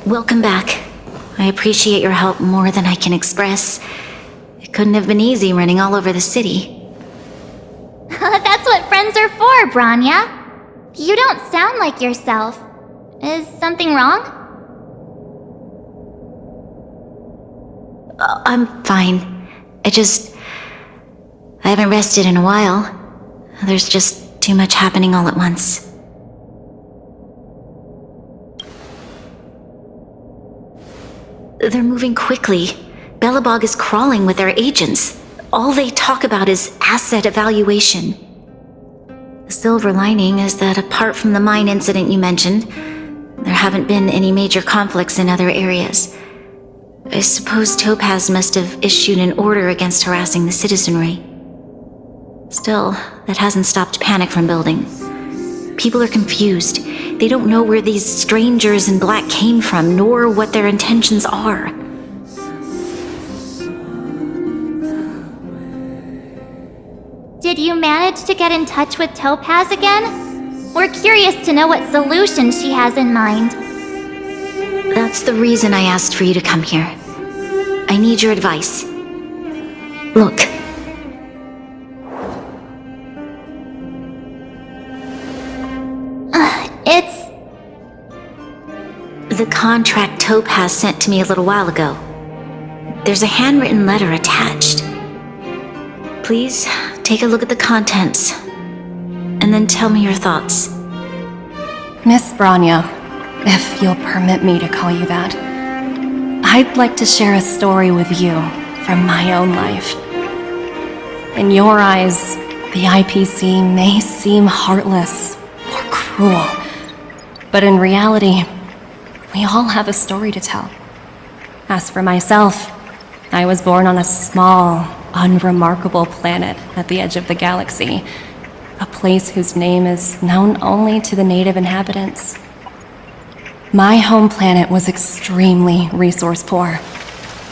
Welcome back. I appreciate your help more than I can express. It couldn't have been easy running all over the city. That's what friends are for, Branya. You don't sound like yourself. Is something wrong? I'm fine. I haven't rested in a while. There's just too much happening all at once. They're moving quickly. Belobog is crawling with their agents. All they talk about is asset evaluation. The silver lining is that apart from the mine incident you mentioned, there haven't been any major conflicts in other areas. I suppose Topaz must have issued an order against harassing the citizenry. Still, that hasn't stopped panic from building. People are confused. They don't know where these strangers in black came from, nor what their intentions are. Did you manage to get in touch with Topaz again? We're curious to know what solution she has in mind. That's the reason I asked for you to come here. I need your advice. Look. It's... The contract Topaz sent to me a little while ago. There's a handwritten letter attached. Please, take a look at the contents, and then tell me your thoughts. Miss Branya, if you'll permit me to call you that, I'd like to share a story with you from my own life. In your eyes, the IPC may seem heartless or cruel, but in reality, we all have a story to tell. As for myself, I was born on a small, unremarkable planet at the edge of the galaxy, a place whose name is known only to the native inhabitants. My home planet was extremely resource poor.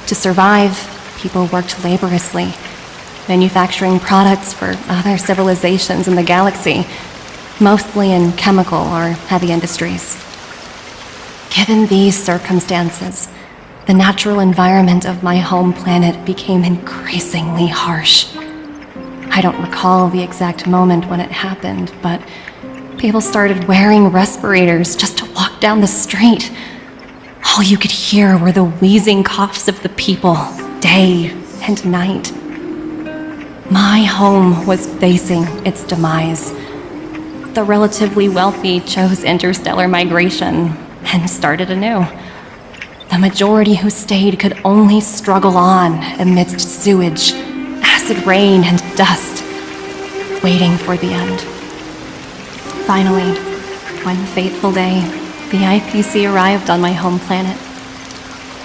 To survive, people worked laboriously, manufacturing products for other civilizations in the galaxy, mostly in chemical or heavy industries. Given these circumstances, the natural environment of my home planet became increasingly harsh. I don't recall the exact moment when it happened, but people started wearing respirators just to walk down the street. All you could hear were the wheezing coughs of the people, day and night. My home was facing its demise. The relatively wealthy chose interstellar migration and started anew. The majority who stayed could only struggle on amidst sewage, acid rain, and dust, waiting for the end. Finally, one fateful day, the IPC arrived on my home planet.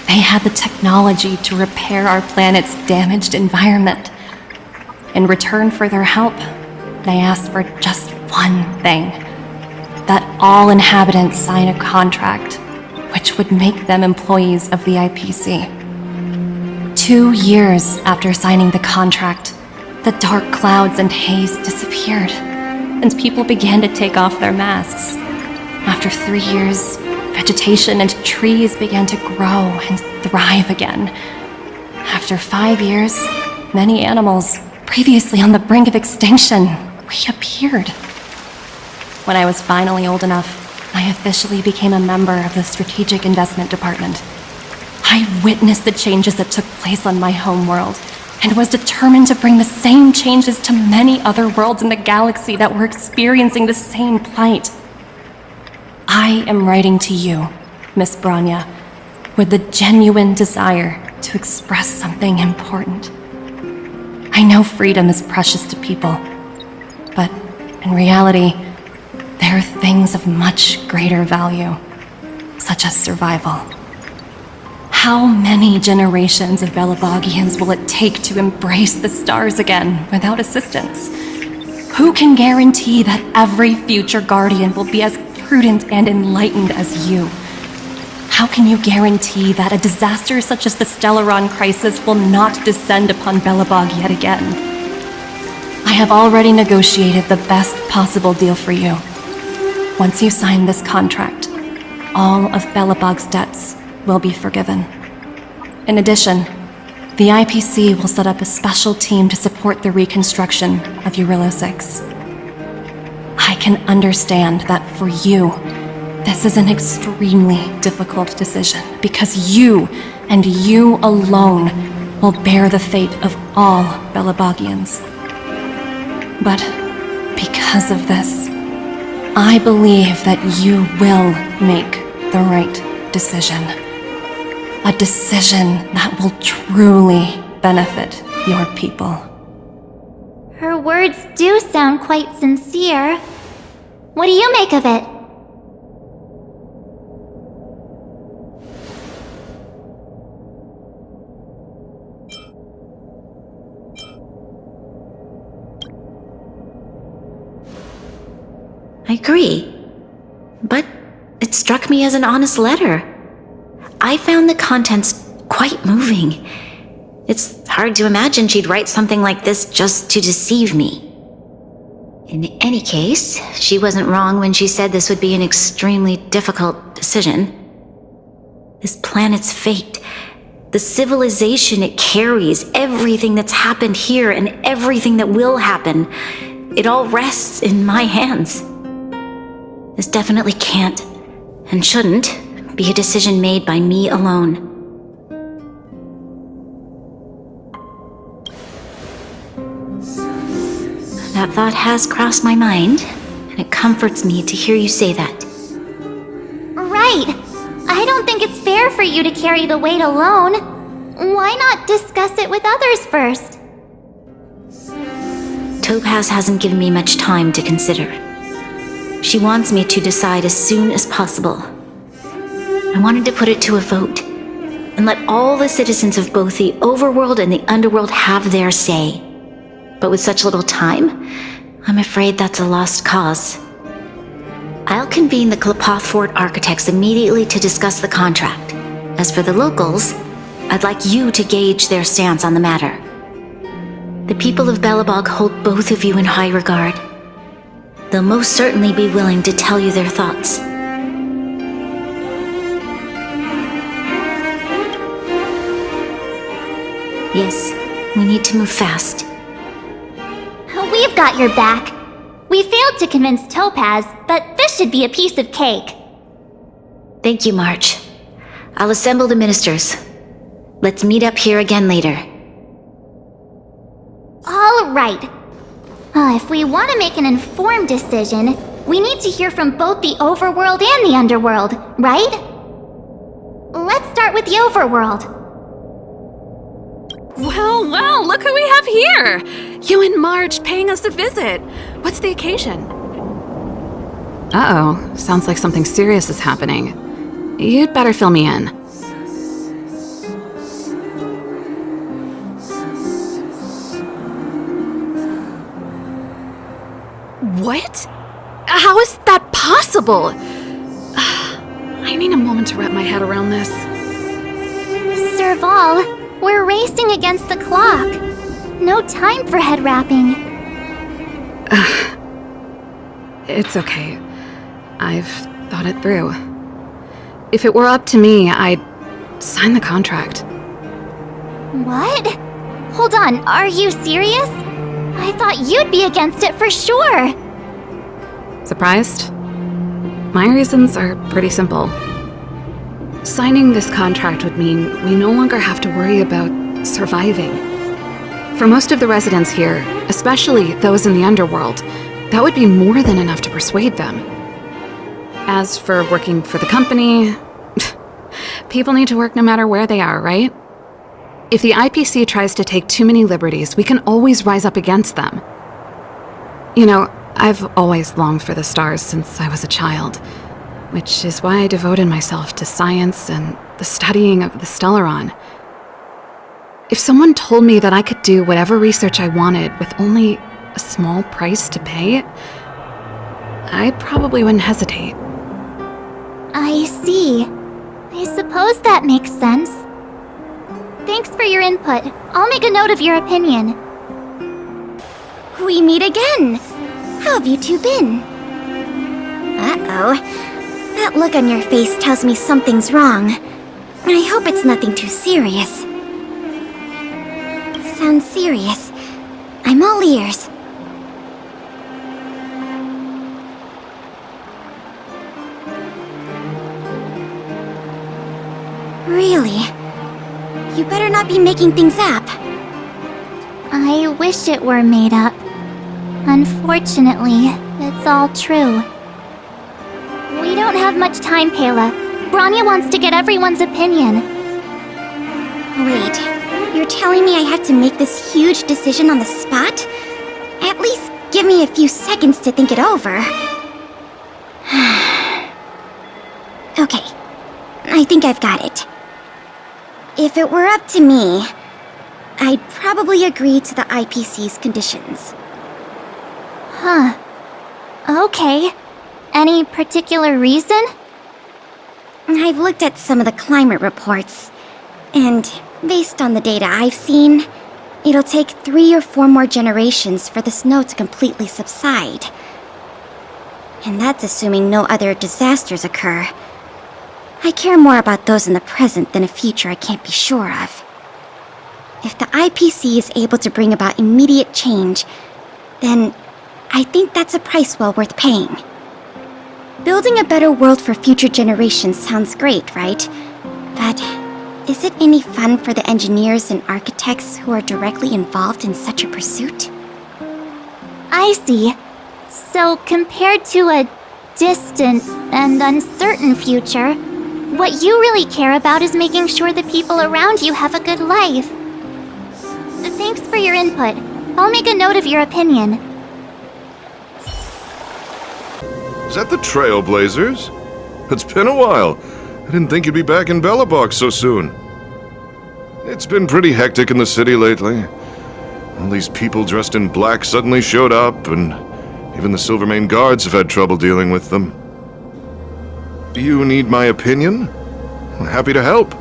They had the technology to repair our planet's damaged environment. In return for their help, they asked for just one thing: that all inhabitants sign a contract which would make them employees of the IPC. 2 years after signing the contract, the dark clouds and haze disappeared, and people began to take off their masks. After 3 years, vegetation and trees began to grow and thrive again. After 5 years, many animals, previously on the brink of extinction, reappeared. When I was finally old enough, I officially became a member of the Strategic Investment Department. I witnessed the changes that took place on my home world, and was determined to bring the same changes to many other worlds in the galaxy that were experiencing the same plight. I am writing to you, Miss Branya, with the genuine desire to express something important. I know freedom is precious to people, but in reality, there are things of much greater value, such as survival. How many generations of Belobogians will it take to embrace the stars again without assistance? Who can guarantee that every future Guardian will be as prudent and enlightened as you? How can you guarantee that a disaster such as the Stellaron crisis will not descend upon Belobog yet again? I have already negotiated the best possible deal for you. Once you sign this contract, all of Belobog's debts will be forgiven. In addition, the IPC will set up a special team to support the reconstruction of Eurilo 6. I can understand that for you, this is an extremely difficult decision because you, and you alone, will bear the fate of all Belabogians. But because of this, I believe that you will make the right decision. A decision that will truly benefit your people. Her words do sound quite sincere. What do you make of it? I agree. But it struck me as an honest letter. I found the contents quite moving. It's hard to imagine she'd write something like this just to deceive me. In any case, she wasn't wrong when she said this would be an extremely difficult decision. This planet's fate, the civilization it carries, everything that's happened here and everything that will happen, it all rests in my hands. This definitely can't, and shouldn't, be a decision made by me alone. That thought has crossed my mind, and it comforts me to hear you say that. Right. I don't think it's fair for you to carry the weight alone. Why not discuss it with others first? Topaz hasn't given me much time to consider. She wants me to decide as soon as possible. I wanted to put it to a vote, and let all the citizens of both the overworld and the underworld have their say. But with such little time, I'm afraid that's a lost cause. I'll convene the Klapothfort architects immediately to discuss the contract. As for the locals, I'd like you to gauge their stance on the matter. The people of Belobog hold both of you in high regard. They'll most certainly be willing to tell you their thoughts. Yes, we need to move fast. We've got your back. We failed to convince Topaz, but this should be a piece of cake. Thank you, March. I'll assemble the ministers. Let's meet up here again later. All right. If we want to make an informed decision, we need to hear from both the overworld and the underworld, right? Let's start with the overworld. Well, look who we have here! You and Marge paying us a visit. What's the occasion? Uh-oh, sounds like something serious is happening. You'd better fill me in. What? How is that possible? I need a moment to wrap my head around this. Serval, we're racing against the clock. No time for head wrapping. It's okay. I've thought it through. If it were up to me, I'd sign the contract. What? Hold on, are you serious? I thought you'd be against it for sure. Surprised? My reasons are pretty simple. Signing this contract would mean we no longer have to worry about surviving. For most of the residents here, especially those in the underworld, that would be more than enough to persuade them. As for working for the company, people need to work no matter where they are, right? If the IPC tries to take too many liberties, we can always rise up against them. You know, I've always longed for the stars since I was a child, which is why I devoted myself to science and the studying of the Stellaron. If someone told me that I could do whatever research I wanted with only a small price to pay, I probably wouldn't hesitate. I see. I suppose that makes sense. Thanks for your input. I'll make a note of your opinion. We meet again. How have you two been? Uh-oh. That look on your face tells me something's wrong. I hope it's nothing too serious. Sounds serious. I'm all ears. Really? You better not be making things up. I wish it were made up. Unfortunately, it's all true. We don't have much time, Kayla. Branya wants to get everyone's opinion. Wait, you're telling me I have to make this huge decision on the spot? At least give me a few seconds to think it over. Okay, I think I've got it. If it were up to me, I'd probably agree to the IPC's conditions. Huh. Okay. Any particular reason? I've looked at some of the climate reports, and based on the data I've seen, it'll take 3 or 4 more generations for the snow to completely subside. And that's assuming no other disasters occur. I care more about those in the present than a future I can't be sure of. If the IPC is able to bring about immediate change, then I think that's a price well worth paying. Building a better world for future generations sounds great, right? But is it any fun for the engineers and architects who are directly involved in such a pursuit? I see. So compared to a distant and uncertain future, what you really care about is making sure the people around you have a good life. Thanks for your input. I'll make a note of your opinion. Is that the Trailblazers? It's been a while. I didn't think you'd be back in Belobog so soon. It's been pretty hectic in the city lately. All these people dressed in black suddenly showed up, and even the Silvermane guards have had trouble dealing with them. Do you need my opinion? I'm happy to help.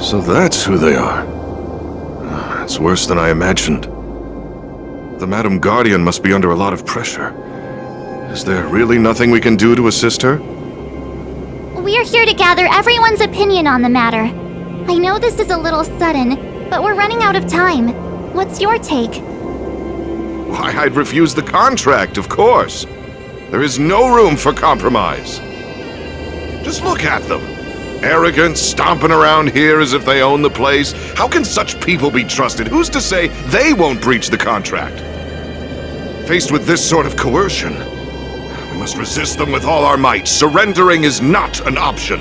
So that's who they are. It's worse than I imagined. The Madam Guardian must be under a lot of pressure. Is there really nothing we can do to assist her? We're here to gather everyone's opinion on the matter. I know this is a little sudden, but we're running out of time. What's your take? Why, I'd refuse the contract, of course. There is no room for compromise. Just look at them. Arrogant, stomping around here as if they own the place. How can such people be trusted? Who's to say they won't breach the contract? Faced with this sort of coercion, we must resist them with all our might. Surrendering is not an option.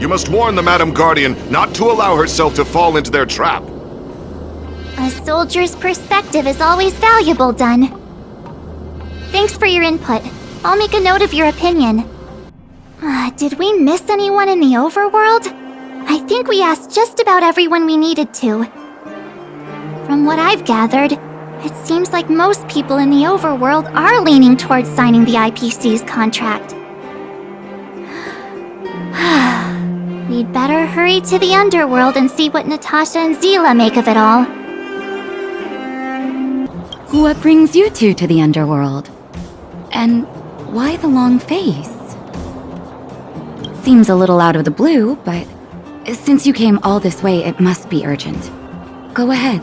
You must warn the Madam Guardian not to allow herself to fall into their trap. A soldier's perspective is always valuable, Dun. Thanks for your input. I'll make a note of your opinion. Did we miss anyone in the overworld? I think we asked just about everyone we needed to. From what I've gathered, it seems like most people in the overworld are leaning towards signing the IPC's contract. We'd better hurry to the underworld and see what Natasha and Zila make of it all. What brings you two to the underworld? And why the long face? Seems a little out of the blue, but since you came all this way, it must be urgent. Go ahead.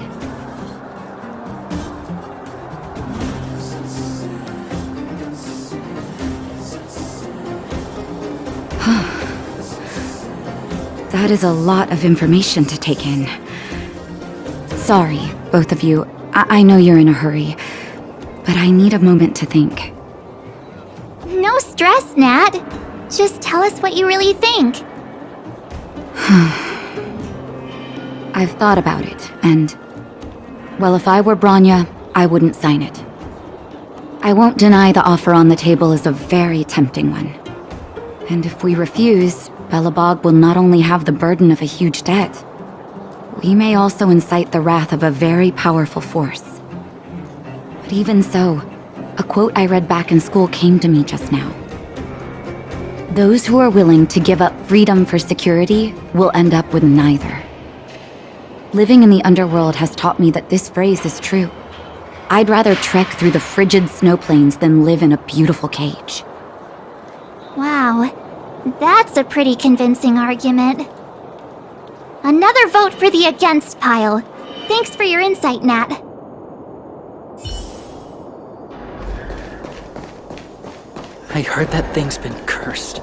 That is a lot of information to take in. Sorry, both of you. I know you're in a hurry, but I need a moment to think. No stress, Nat. Just tell us what you really think. I've thought about it, and... well, if I were Branya, I wouldn't sign it. I won't deny the offer on the table is a very tempting one. And if we refuse, Belobog will not only have the burden of a huge debt, we may also incite the wrath of a very powerful force. But even so, a quote I read back in school came to me just now. Those who are willing to give up freedom for security will end up with neither. Living in the underworld has taught me that this phrase is true. I'd rather trek through the frigid snow plains than live in a beautiful cage. Wow, that's a pretty convincing argument. Another vote for the against pile. Thanks for your insight, Nat. I heard that thing's been cursed.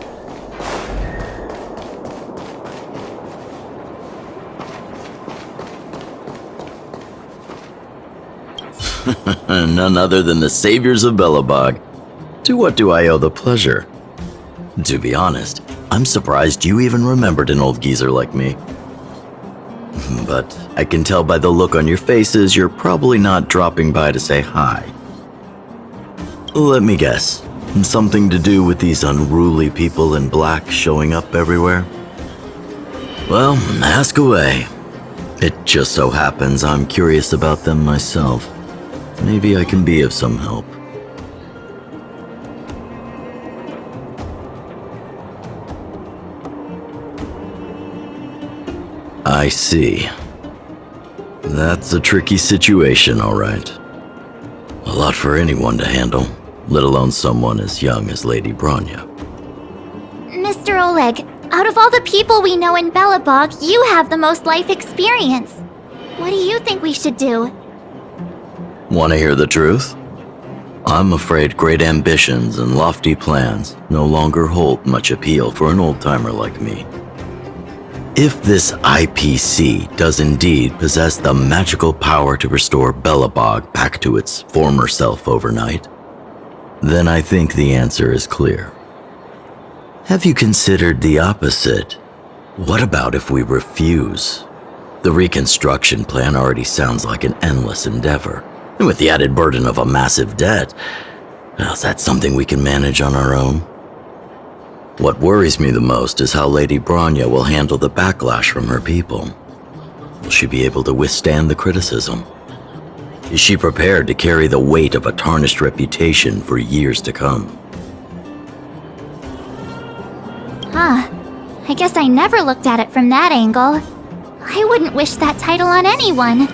None other than the saviors of Belobog. To what do I owe the pleasure? To be honest, I'm surprised you even remembered an old geezer like me. But I can tell by the look on your faces you're probably not dropping by to say hi. Let me guess, something to do with these unruly people in black showing up everywhere? Well, ask away. It just so happens I'm curious about them myself. Maybe I can be of some help. I see. That's a tricky situation, all right. A lot for anyone to handle, let alone someone as young as Lady Bronya. Mr. Oleg, out of all the people we know in Belobog, you have the most life experience. What do you think we should do? Want to hear the truth? I'm afraid great ambitions and lofty plans no longer hold much appeal for an old-timer like me. If this IPC does indeed possess the magical power to restore Belobog back to its former self overnight, then I think the answer is clear. Have you considered the opposite? What about if we refuse? The reconstruction plan already sounds like an endless endeavor. And with the added burden of a massive debt, well, is that something we can manage on our own? What worries me the most is how Lady Bronya will handle the backlash from her people. Will she be able to withstand the criticism? Is she prepared to carry the weight of a tarnished reputation for years to come? Huh. I guess I never looked at it from that angle. I wouldn't wish that title on anyone.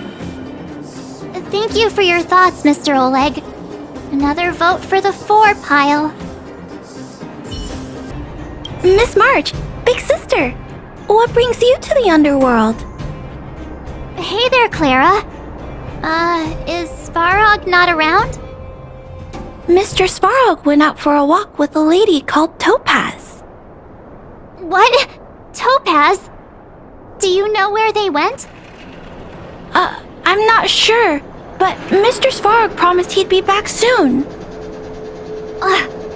Thank you for your thoughts, Mr. Oleg. Another vote for the 4 pile. Miss March, big sister, what brings you to the underworld? Hey there, Clara. Is Svarog not around? Mr. Svarog went out for a walk with a lady called Topaz. What? Topaz? Do you know where they went? I'm not sure, but Mr. Svarog promised he'd be back soon.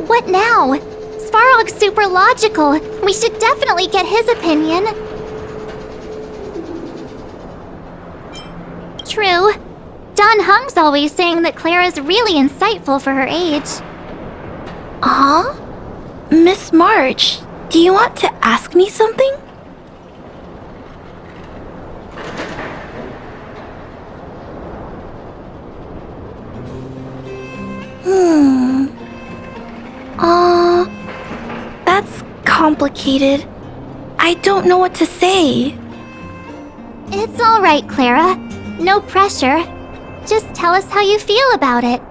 What now? Svarog's super logical. We should definitely get his opinion. True. Don Hung's always saying that Clara's really insightful for her age. Huh? Miss March, do you want to ask me something? That's complicated. I don't know what to say. It's all right, Clara. No pressure. Just tell us how you feel about it.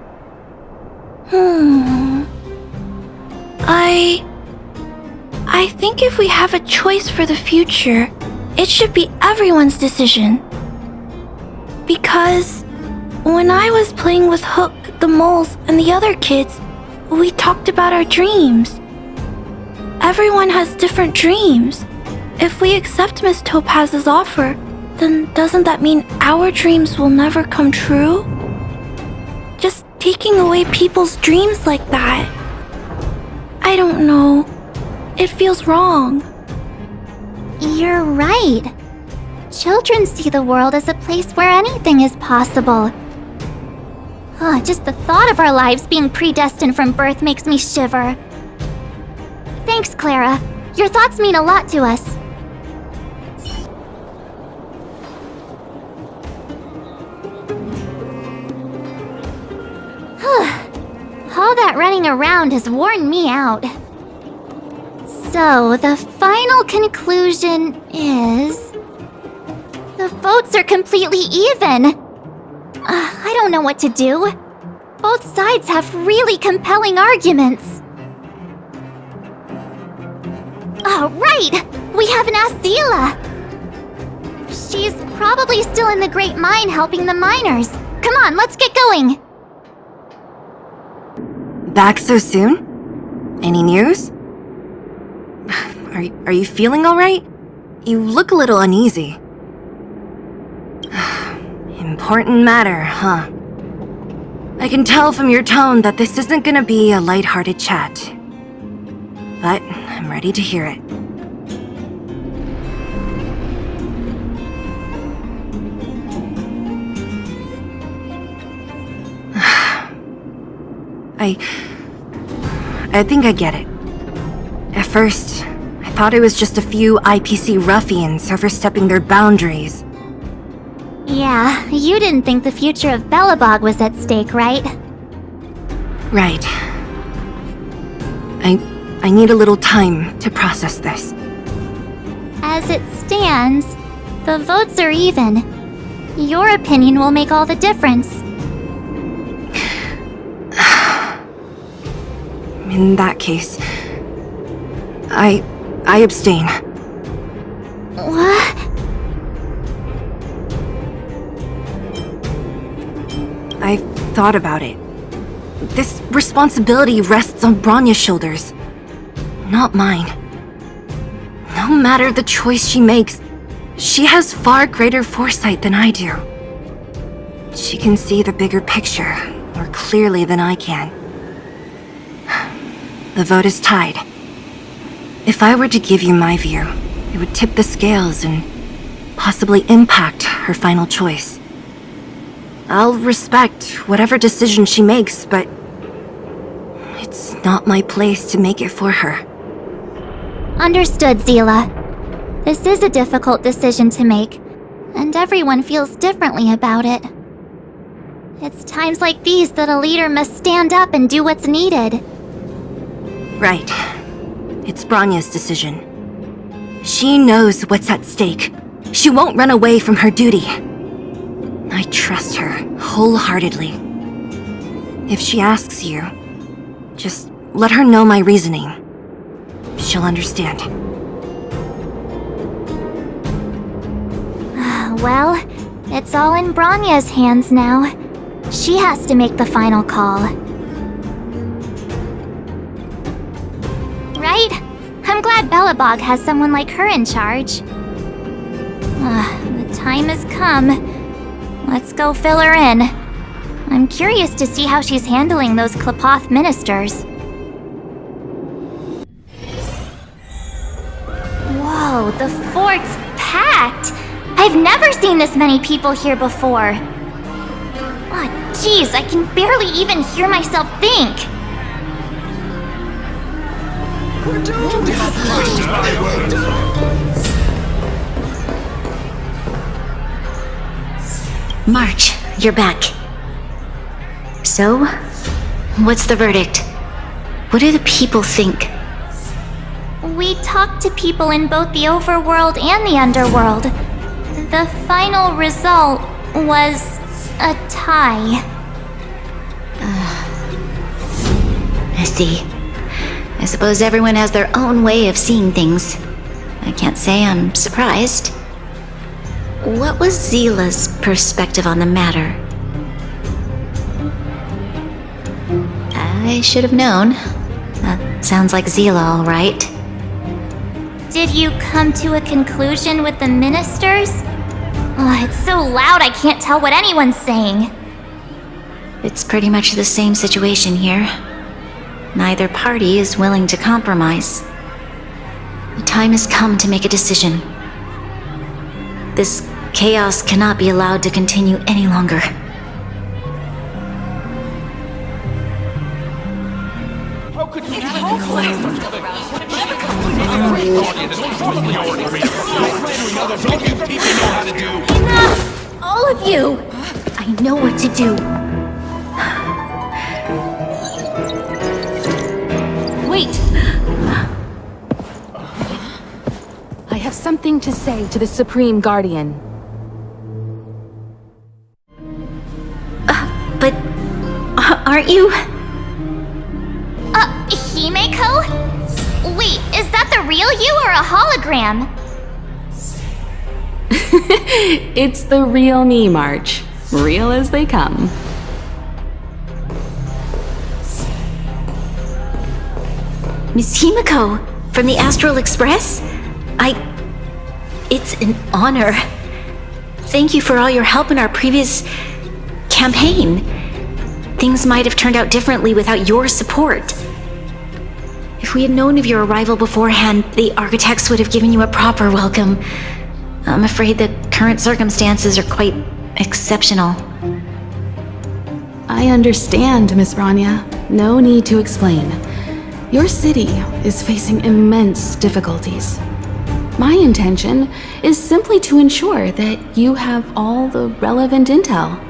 I think if we have a choice for the future, it should be everyone's decision. Because when I was playing with Hook, the moles, and the other kids, we talked about our dreams. Everyone has different dreams. If we accept Miss Topaz's offer, then doesn't that mean our dreams will never come true? Just taking away people's dreams like that. I don't know. It feels wrong. You're right. Children see the world as a place where anything is possible. Just the thought of our lives being predestined from birth makes me shiver. Thanks, Clara. Your thoughts mean a lot to us. All that running around has worn me out. So, the final conclusion is... the votes are completely even. I don't know what to do. Both sides have really compelling arguments. Oh, right! We haven't asked Zila! She's probably still in the Great Mine helping the miners. Come on, let's get going! Back so soon? Any news? Are you feeling alright? You look a little uneasy. Important matter, huh? I can tell from your tone that this isn't gonna be a lighthearted chat. But I'm ready to hear it. I think I get it. At first, I thought it was just a few IPC ruffians overstepping their boundaries. Yeah, you didn't think the future of Belobog was at stake, right? Right. I need a little time to process this. As it stands, the votes are even. Your opinion will make all the difference. In that case, I abstain. What? I've thought about it. This responsibility rests on Bronya's shoulders, not mine. No matter the choice she makes, she has far greater foresight than I do. She can see the bigger picture more clearly than I can. The vote is tied. If I were to give you my view, it would tip the scales and possibly impact her final choice. I'll respect whatever decision she makes, but it's not my place to make it for her. Understood, Zila. This is a difficult decision to make, and everyone feels differently about it. It's times like these that a leader must stand up and do what's needed. Right. It's Bronya's decision. She knows what's at stake. She won't run away from her duty. I trust her wholeheartedly. If she asks you, just let her know my reasoning. She'll understand. Well, it's all in Bronya's hands now. She has to make the final call. Right? I'm glad Belobog has someone like her in charge. The time has come. Let's go fill her in. I'm curious to see how she's handling those Klapoth ministers. Whoa, the fort's packed! I've never seen this many people here before. Oh, jeez, I can barely even hear myself think. March, you're back. So, what's the verdict? What do the people think? We talked to people in both the overworld and the underworld. The final result was a tie. I see. I suppose everyone has their own way of seeing things. I can't say I'm surprised. What was Zila's perspective on the matter? I should have known. That sounds like Zila, all right. Did you come to a conclusion with the ministers? Oh, it's so loud I can't tell what anyone's saying. It's pretty much the same situation here. Neither party is willing to compromise. The time has come to make a decision. This chaos cannot be allowed to continue any longer. Enough! All of you! I know what to do. Wait! I have something to say to the Supreme Guardian. aren't you? Himeko? Wait, is that the real you or a hologram? It's the real me, March. Real as they come. Miss Himeko, from the Astral Express? It's an honor. Thank you for all your help in our previous campaign. Things might have turned out differently without your support. If we had known of your arrival beforehand, the architects would have given you a proper welcome. I'm afraid the current circumstances are quite exceptional. I understand, Miss Branya. No need to explain. Your city is facing immense difficulties. My intention is simply to ensure that you have all the relevant intel.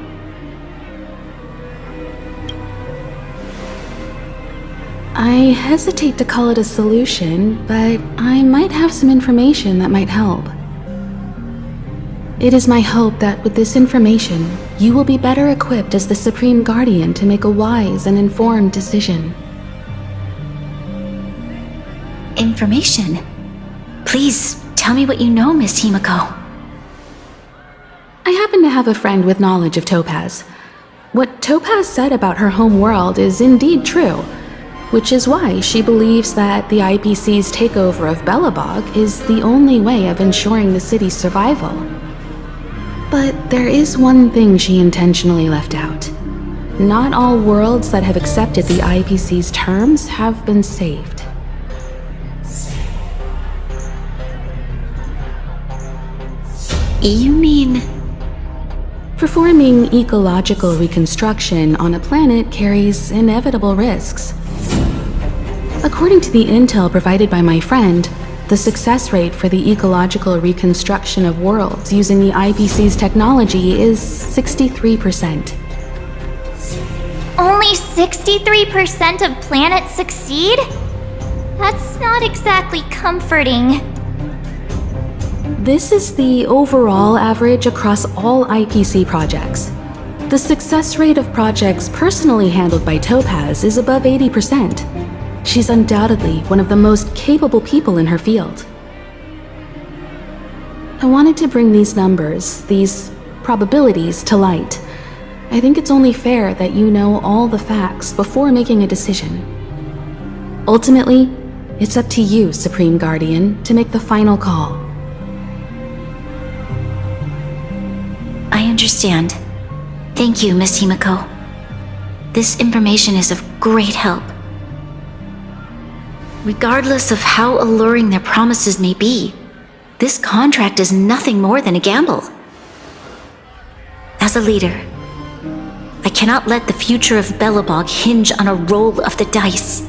I hesitate to call it a solution, but I might have some information that might help. It is my hope that with this information, you will be better equipped as the Supreme Guardian to make a wise and informed decision. Information? Please, tell me what you know, Miss Himeko. I happen to have a friend with knowledge of Topaz. What Topaz said about her home world is indeed true, which is why she believes that the IPC's takeover of Belobog is the only way of ensuring the city's survival. But there is one thing she intentionally left out. Not all worlds that have accepted the IPC's terms have been saved. You mean... Performing ecological reconstruction on a planet carries inevitable risks. According to the intel provided by my friend, the success rate for the ecological reconstruction of worlds using the IPC's technology is 63%. Only 63% of planets succeed? That's not exactly comforting. This is the overall average across all IPC projects. The success rate of projects personally handled by Topaz is above 80%. She's undoubtedly one of the most capable people in her field. I wanted to bring these numbers, these probabilities, to light. I think it's only fair that you know all the facts before making a decision. Ultimately, it's up to you, Supreme Guardian, to make the final call. I understand. Thank you, Miss Himeko. This information is of great help. Regardless of how alluring their promises may be, this contract is nothing more than a gamble. As a leader, I cannot let the future of Belobog hinge on a roll of the dice.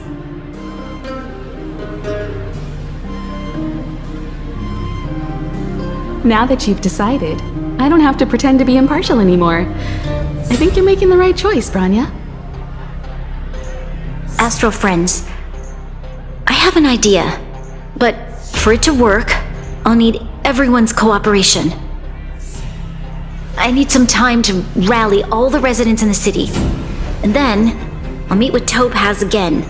Now that you've decided, I don't have to pretend to be impartial anymore. I think you're making the right choice, Branya. Astral friends, I have an idea, but for it to work, I'll need everyone's cooperation. I need some time to rally all the residents in the city, and then I'll meet with Topaz again.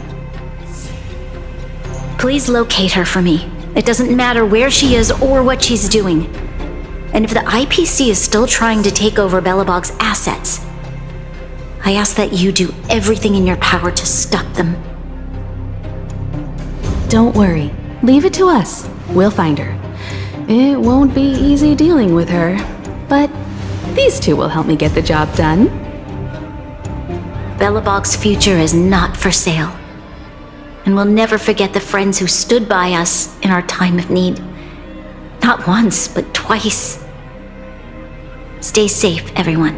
Please locate her for me. It doesn't matter where she is or what she's doing. And if the IPC is still trying to take over Belobog's assets, I ask that you do everything in your power to stop them. Don't worry. Leave it to us. We'll find her. It won't be easy dealing with her, but these two will help me get the job done. Belobog's future is not for sale. And we'll never forget the friends who stood by us in our time of need. Not once, but twice. Stay safe, everyone.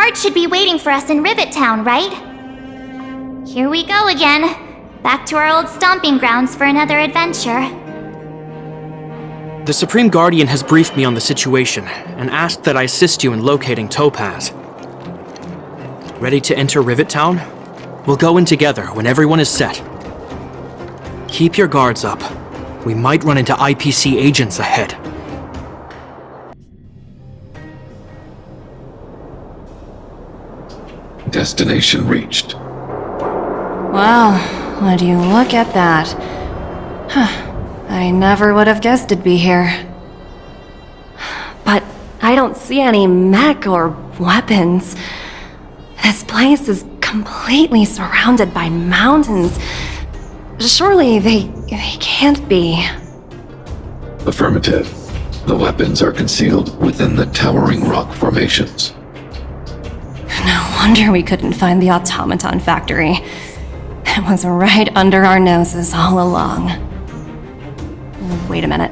guards should be waiting for us in Rivet Town, right? Here we go again. Back to our old stomping grounds for another adventure. The Supreme Guardian has briefed me on the situation and asked that I assist you in locating Topaz. Ready to enter Rivet Town? We'll go in together when everyone is set. Keep your guards up. We might run into IPC agents ahead. Destination reached. Wow, would you look at that? Huh. I never would have guessed it'd be here. But I don't see any mech or weapons. This place is completely surrounded by mountains. Surely they can't be. Affirmative. The weapons are concealed within the towering rock formations. No wonder we couldn't find the automaton factory. It was right under our noses all along. Wait a minute.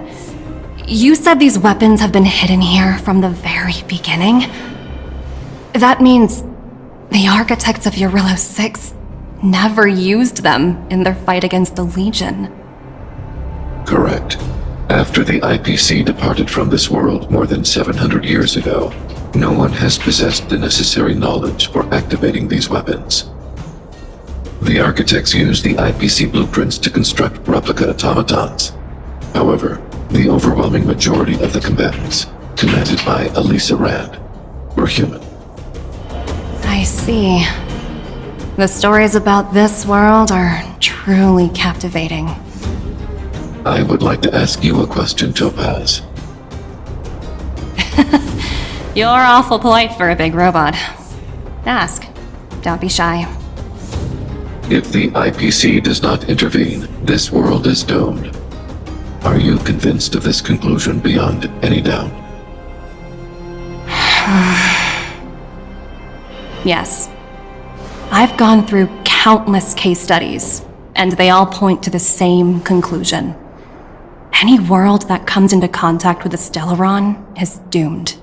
You said these weapons have been hidden here from the very beginning? That means the architects of Eurillo 6 never used them in their fight against the Legion. Correct. After the IPC departed from this world more than 700 years ago, no one has possessed the necessary knowledge for activating these weapons. The architects used the IPC blueprints to construct replica automatons. However, the overwhelming majority of the combatants, commanded by Elisa Rand, were human. I see. The stories about this world are truly captivating. I would like to ask you a question, Topaz. You're awful polite for a big robot. Ask. Don't be shy. If the IPC does not intervene, this world is doomed. Are you convinced of this conclusion beyond any doubt? Yes. I've gone through countless case studies, and they all point to the same conclusion. Any world that comes into contact with a Stellaron is doomed.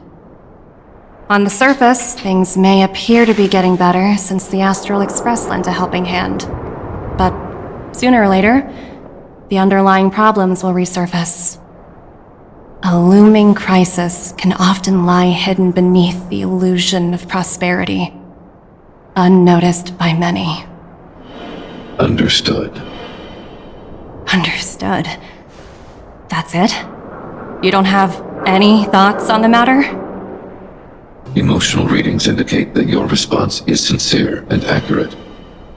On the surface, things may appear to be getting better since the Astral Express lent a helping hand. But sooner or later, the underlying problems will resurface. A looming crisis can often lie hidden beneath the illusion of prosperity, unnoticed by many. Understood. Understood. That's it? You don't have any thoughts on the matter? Emotional readings indicate that your response is sincere and accurate.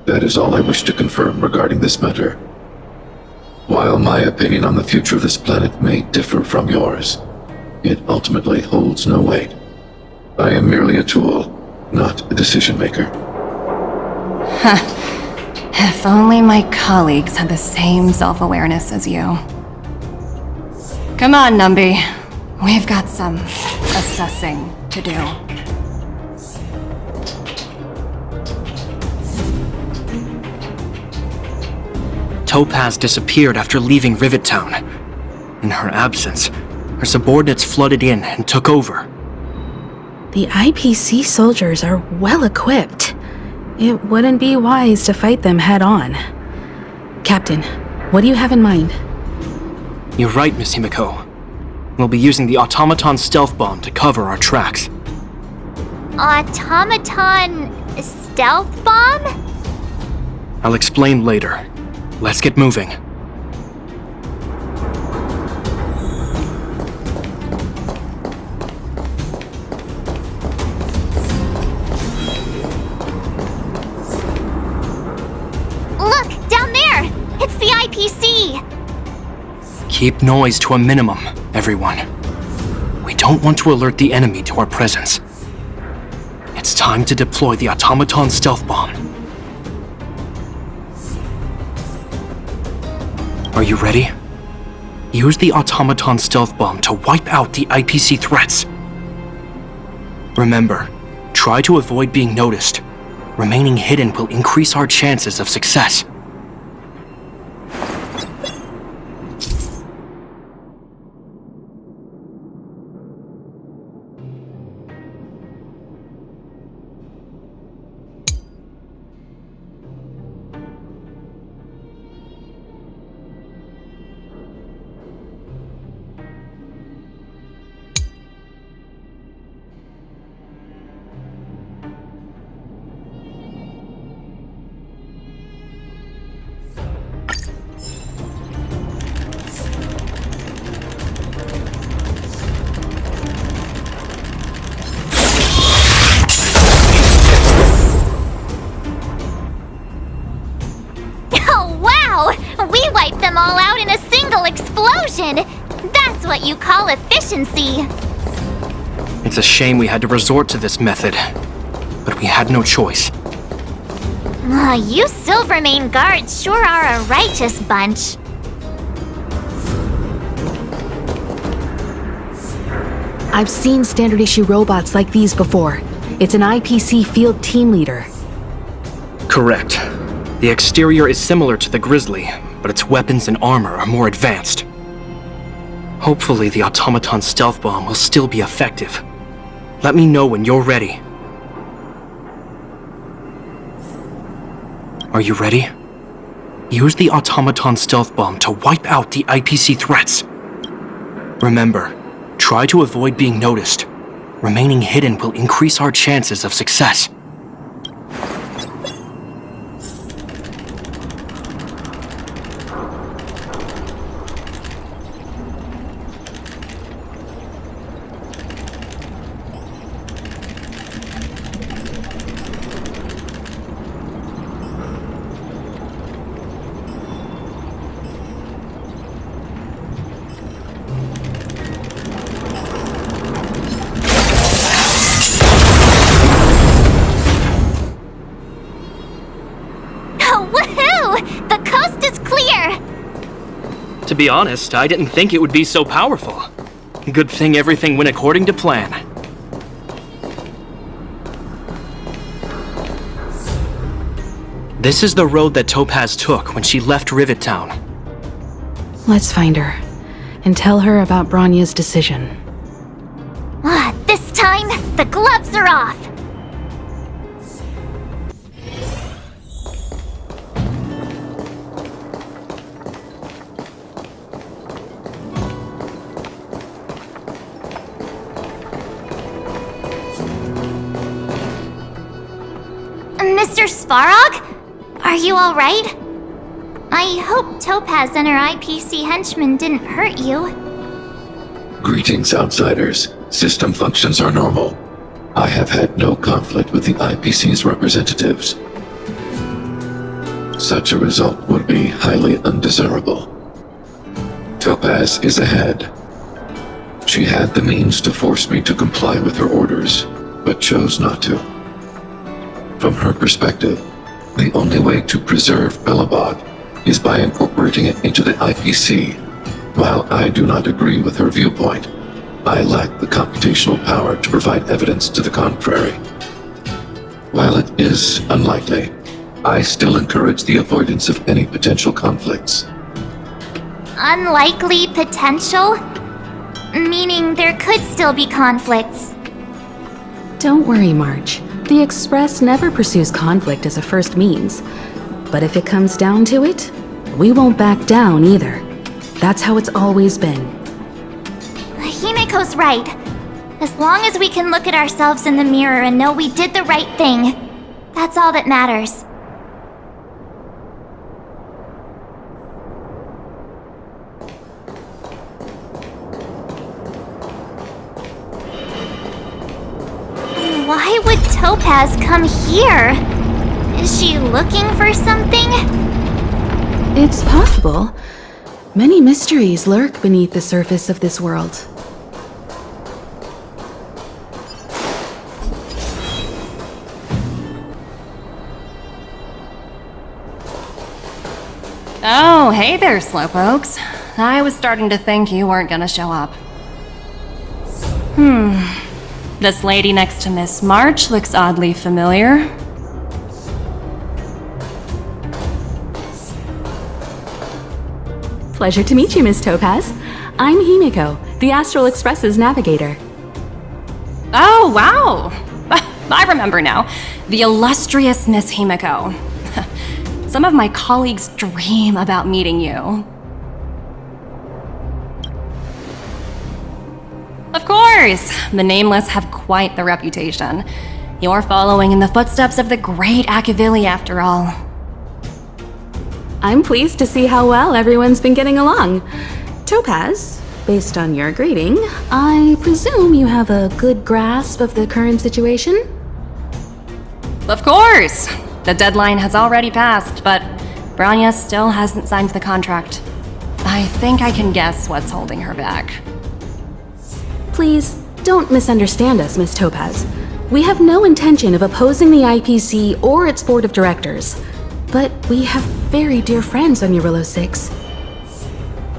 That is all I wish to confirm regarding this matter. While my opinion on the future of this planet may differ from yours, it ultimately holds no weight. I am merely a tool, not a decision maker. If only my colleagues had the same self-awareness as you. Come on, Numby. We've got some assessing to do. Topaz disappeared after leaving Rivet Town. In her absence, her subordinates flooded in and took over. The IPC soldiers are well equipped. It wouldn't be wise to fight them head on. Captain, what do you have in mind? You're right, Miss Himiko. We'll be using the automaton stealth bomb to cover our tracks. Automaton stealth bomb? I'll explain later. Let's get moving. Look, down there! It's the IPC! Keep noise to a minimum, everyone. We don't want to alert the enemy to our presence. It's time to deploy the automaton stealth bomb. Are you ready? Use the automaton stealth bomb to wipe out the IPC threats. Remember, try to avoid being noticed. Remaining hidden will increase our chances of success. them all out in a single explosion! That's what you call efficiency! It's a shame we had to resort to this method, but we had no choice. You Silvermane guards sure are a righteous bunch. I've seen standard issue robots like these before. It's an IPC field team leader. Correct. The exterior is similar to the Grizzly, but its weapons and armor are more advanced. Hopefully the automaton stealth bomb will still be effective. Let me know when you're ready. Are you ready? Use the automaton stealth bomb to wipe out the IPC threats. Remember, try to avoid being noticed. Remaining hidden will increase our chances of success. To be honest, I didn't think it would be so powerful. Good thing everything went according to plan. This is the road that Topaz took when she left Rivet Town. Let's find her and tell her about Bronya's decision. This time, the gloves are off! Mr. Svarog? Are you alright? I hope Topaz and her IPC henchmen didn't hurt you. Greetings, outsiders. System functions are normal. I have had no conflict with the IPC's representatives. Such a result would be highly undesirable. Topaz is ahead. She had the means to force me to comply with her orders, but chose not to. From her perspective, the only way to preserve Belobog is by incorporating it into the IPC. While I do not agree with her viewpoint, I lack the computational power to provide evidence to the contrary. While it is unlikely, I still encourage the avoidance of any potential conflicts. Unlikely potential? Meaning there could still be conflicts. Don't worry, March. The Express never pursues conflict as a first means. But if it comes down to it, we won't back down either. That's how it's always been. Himeko's right. As long as we can look at ourselves in the mirror and know we did the right thing, that's all that matters. Why would Topaz come here? Is she looking for something? It's possible. Many mysteries lurk beneath the surface of this world. Oh, hey there, Slowpokes. I was starting to think you weren't gonna show up. This lady next to Miss March looks oddly familiar. Pleasure to meet you, Miss Topaz. I'm Himeko, the Astral Express's navigator. Oh, wow! I remember now. The illustrious Miss Himeko. Some of my colleagues dream about meeting you. Of course! The Nameless have quite the reputation. You're following in the footsteps of the great Akavili, after all. I'm pleased to see how well everyone's been getting along. Topaz, based on your greeting, I presume you have a good grasp of the current situation? Of course! The deadline has already passed, but Bronya still hasn't signed the contract. I think I can guess what's holding her back. Please, don't misunderstand us, Miss Topaz. We have no intention of opposing the IPC or its board of directors, but we have very dear friends on Eurillo 6.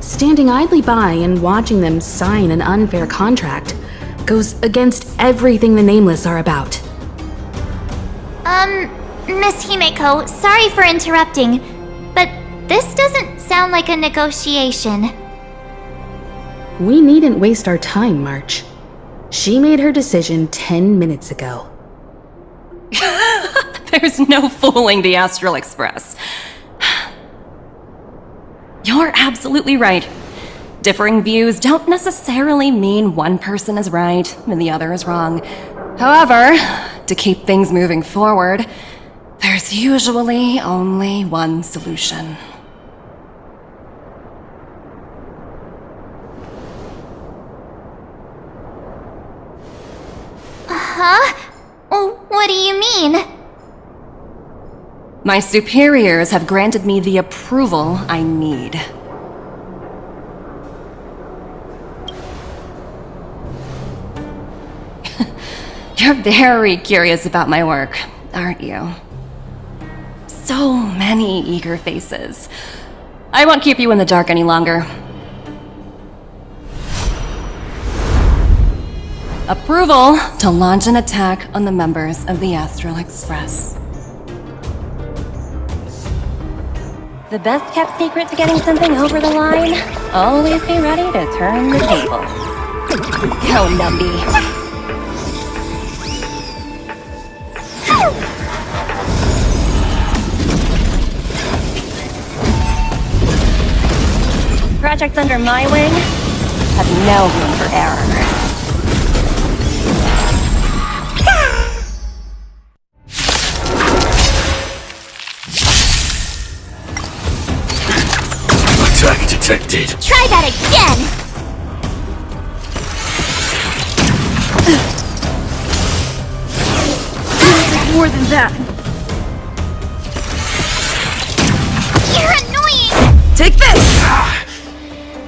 Standing idly by and watching them sign an unfair contract goes against everything the Nameless are about. Miss Himeko, sorry for interrupting, but this doesn't sound like a negotiation. We needn't waste our time, March. She made her decision 10 minutes ago. There's no fooling the Astral Express. You're absolutely right. Differing views don't necessarily mean one person is right and the other is wrong. However, to keep things moving forward, there's usually only one solution. Huh? What do you mean? My superiors have granted me the approval I need. You're very curious about my work, aren't you? So many eager faces. I won't keep you in the dark any longer. Approval to launch an attack on the members of the Astral Express. The best kept secret to getting something over the line? Always be ready to turn the tables. Go, Numby. Projects under my wing have no room for error. Attack detected. Try that again! More than that. You're annoying! Take this!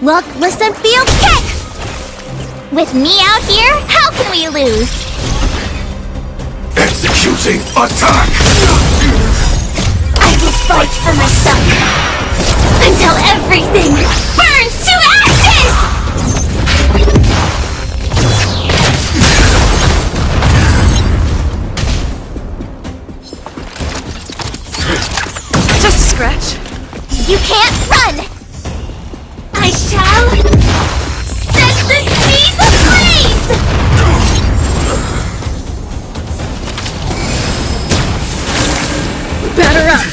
Look, listen, feel, kick! With me out here, how can we lose? Executing attack! I will fight for my son until everything burns to ashes! Just a scratch. You can't run! I shall set the seas ablaze! Batter up.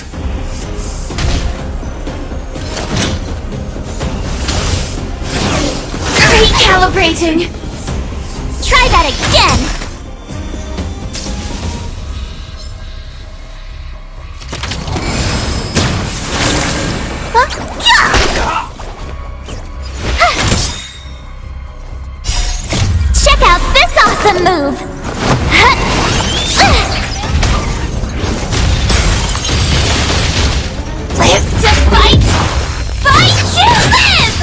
Recalibrating! Try that again! Check out this awesome move! Live to fight! Fight to live!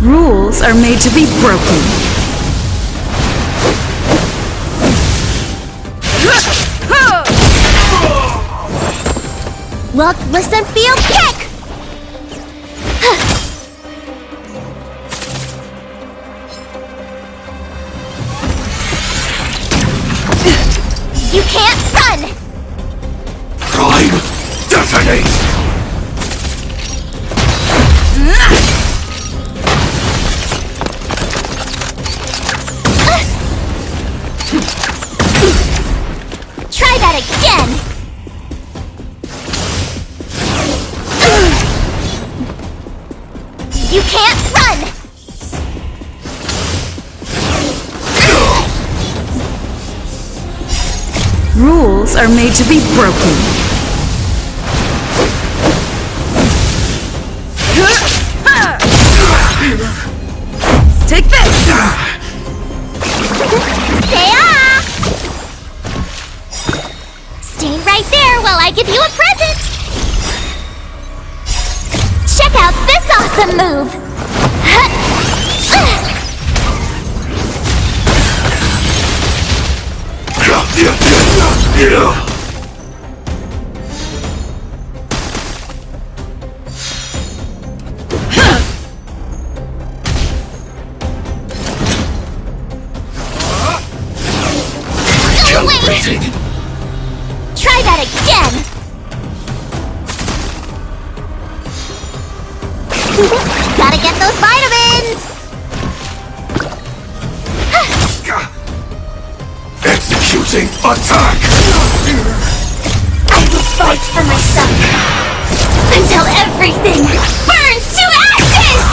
Rules are made to be broken. Look, listen, feel, kick! You can't run! Prime detonate! Try that again! You can't run! Rules are made to be broken. Take this! Stay right there while I give you a present! Check out this awesome move! Calibrating. Try that again! Gotta get those vitamins! Executing attack! I will fight for myself until everything burns to ashes!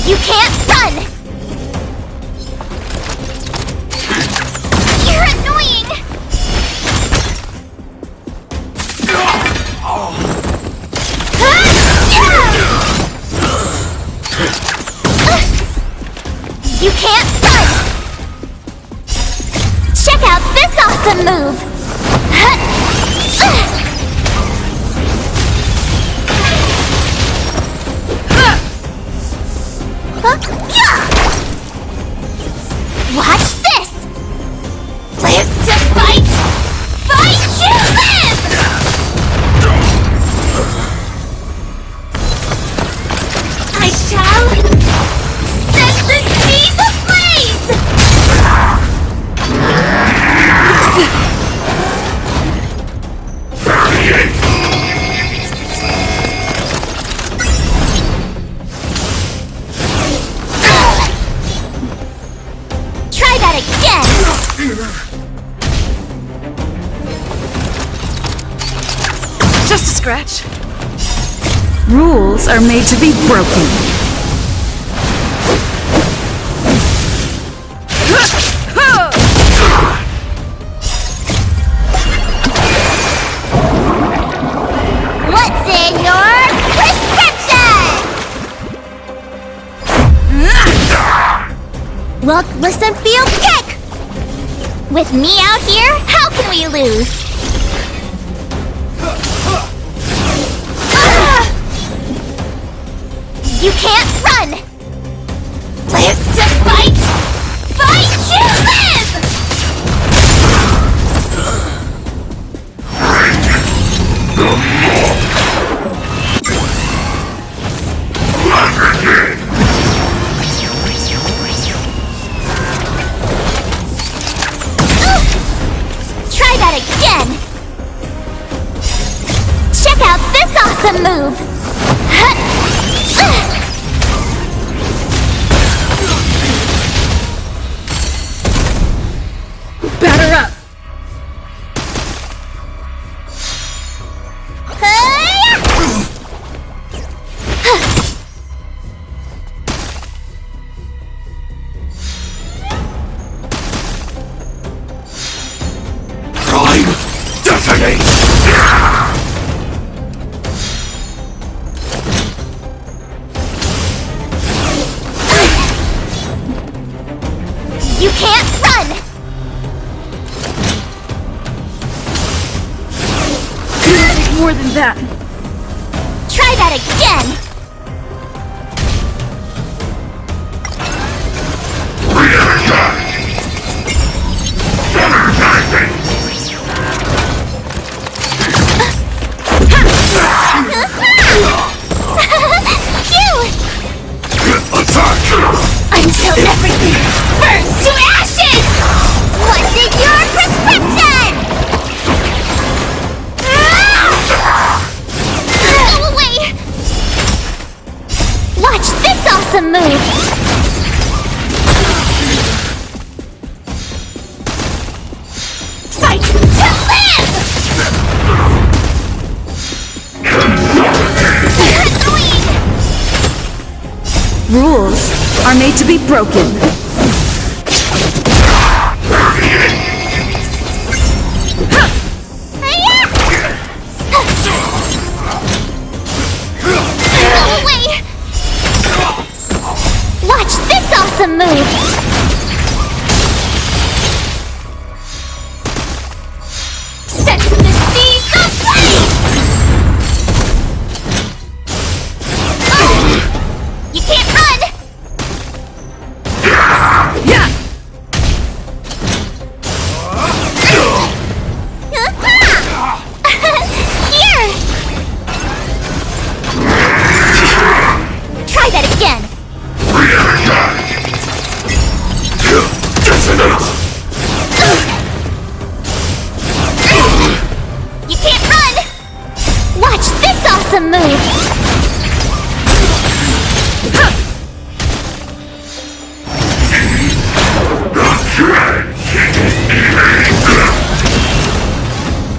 You can't run! You're annoying! You can't run! Check out this awesome move! Watch this! Live to fight! Fight to live! I shall set the seas ablaze! Try that again! Just a scratch. Rules are made to be broken. What's in your prescription? Look, listen, feel, kick! With me out here, how can we lose? You can't run! Live to fight! Fight to live! Try that again! Check out this awesome move! Batter up! Prime detonate! You can't run! More than that. Try that again! Phew! Attack! Until everything burns to ashes! What's in your prescription? Go away! Watch this awesome move! Fight to live! Annoying! Rules are made to be broken. awesome move!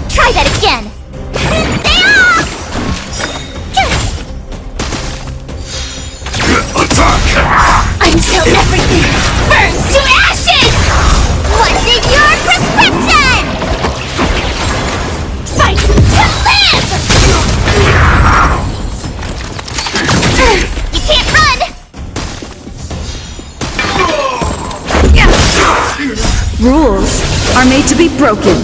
Try that again! Until everything burns to ashes! What's in your prescription? Fight to live! You can't run! Rules are made to be broken.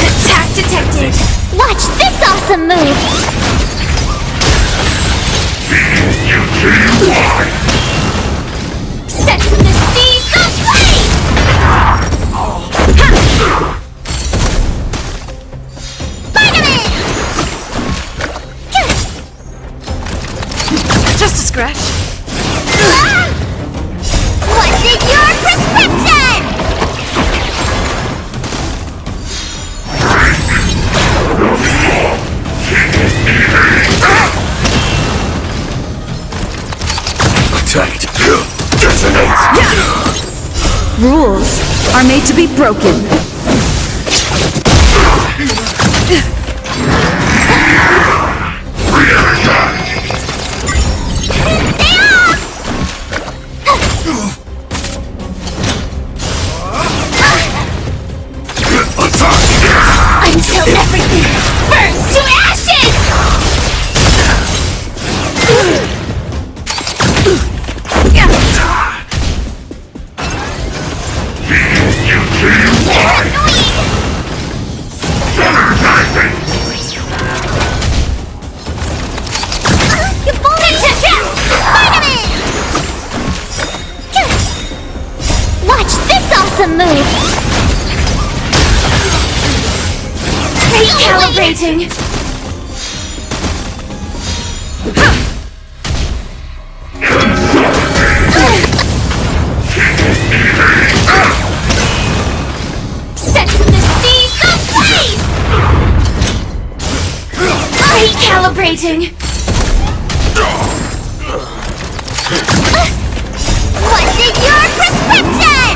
Attack detected! Watch this awesome move! Set in the seas of flame! Spider-Man! Just a scratch. What's in your prescription? Attacked. Detonate. Rules are made to be broken. Until everything burns to ashes! Watch this awesome move! Recalibrating! Set in the seas of flame! Recalibrating! What's in your prescription?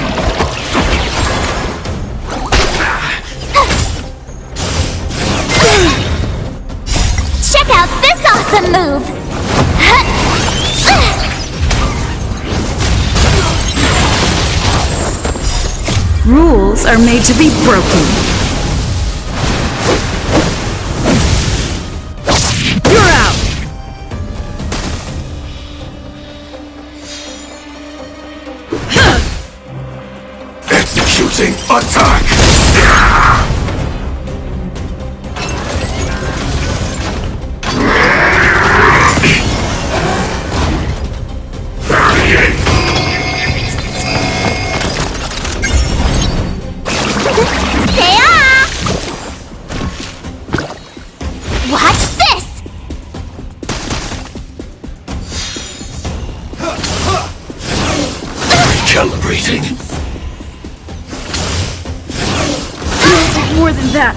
Check out this awesome move! Rules are made to be broken. You're out! Executing attack! Watch this! Calibrating. More than that.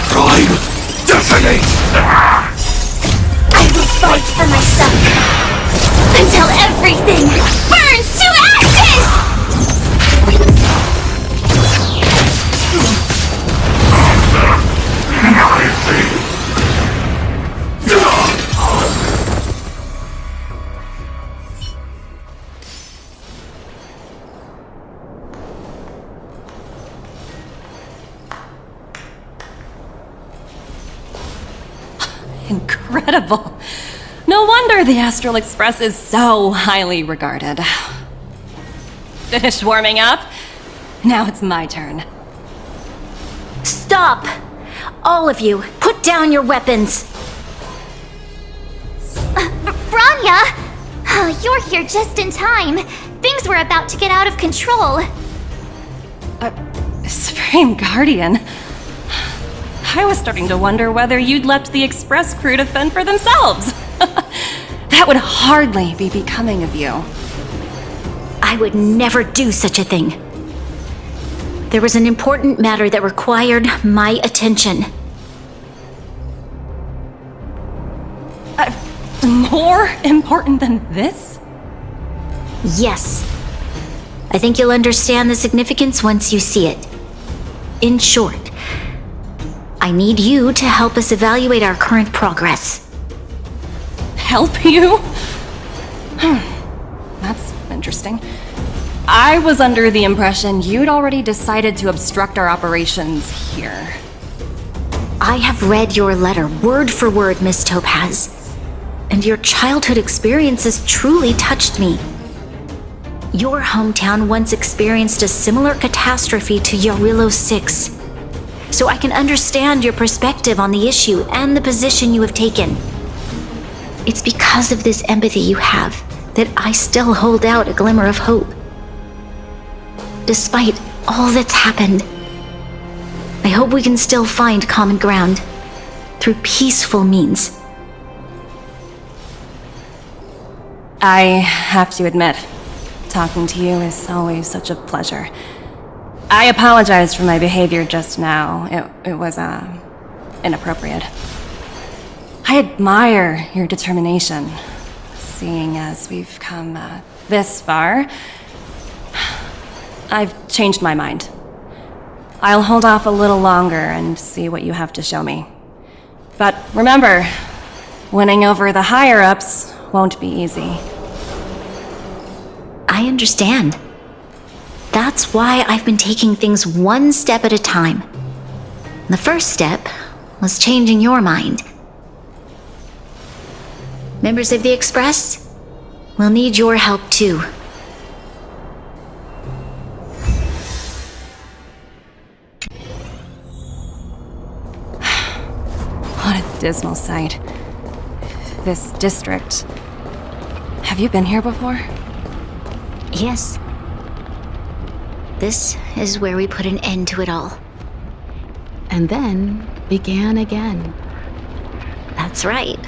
Prime. Detonate. I will fight for myself until everything burns to ashes! Incredible. No wonder the Astral Express is so highly regarded. Finished warming up? Now it's my turn. Stop! All of you, put down your weapons! Branya! you're here just in time. Things were about to get out of control. Supreme Guardian. I was starting to wonder whether you'd left the Express crew to fend for themselves. That would hardly be becoming of you. I would never do such a thing. There was an important matter that required my attention. More important than this? Yes. I think you'll understand the significance once you see it. In short, I need you to help us evaluate our current progress. Help you? That's interesting. I was under the impression you'd already decided to obstruct our operations here. I have read your letter word for word, Miss Topaz, and your childhood experiences truly touched me. Your hometown once experienced a similar catastrophe to Yarillo 6, so I can understand your perspective on the issue and the position you have taken. It's because of this empathy you have that I still hold out a glimmer of hope. Despite all that's happened, I hope we can still find common ground through peaceful means. I have to admit, talking to you is always such a pleasure. I apologize for my behavior just now. It was, inappropriate. I admire your determination, seeing as we've come, this far. I've changed my mind. I'll hold off a little longer and see what you have to show me. But remember, winning over the higher-ups won't be easy. I understand. That's why I've been taking things one step at a time. The first step was changing your mind. Members of the Express, we'll need your help too. What a dismal sight. This district. Have you been here before? Yes. This is where we put an end to it all. And then began again. That's right.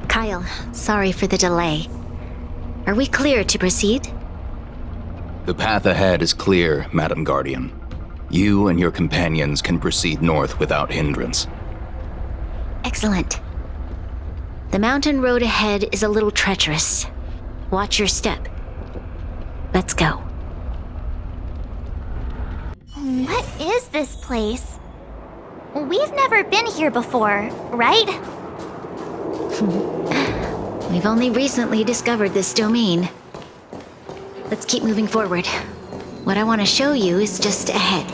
Kyle, sorry for the delay. Are we clear to proceed? The path ahead is clear, Madam Guardian. You and your companions can proceed north without hindrance. Excellent. The mountain road ahead is a little treacherous. Watch your step. Let's go. What is this place? We've never been here before, right? We've only recently discovered this domain. Let's keep moving forward. What I want to show you is just ahead.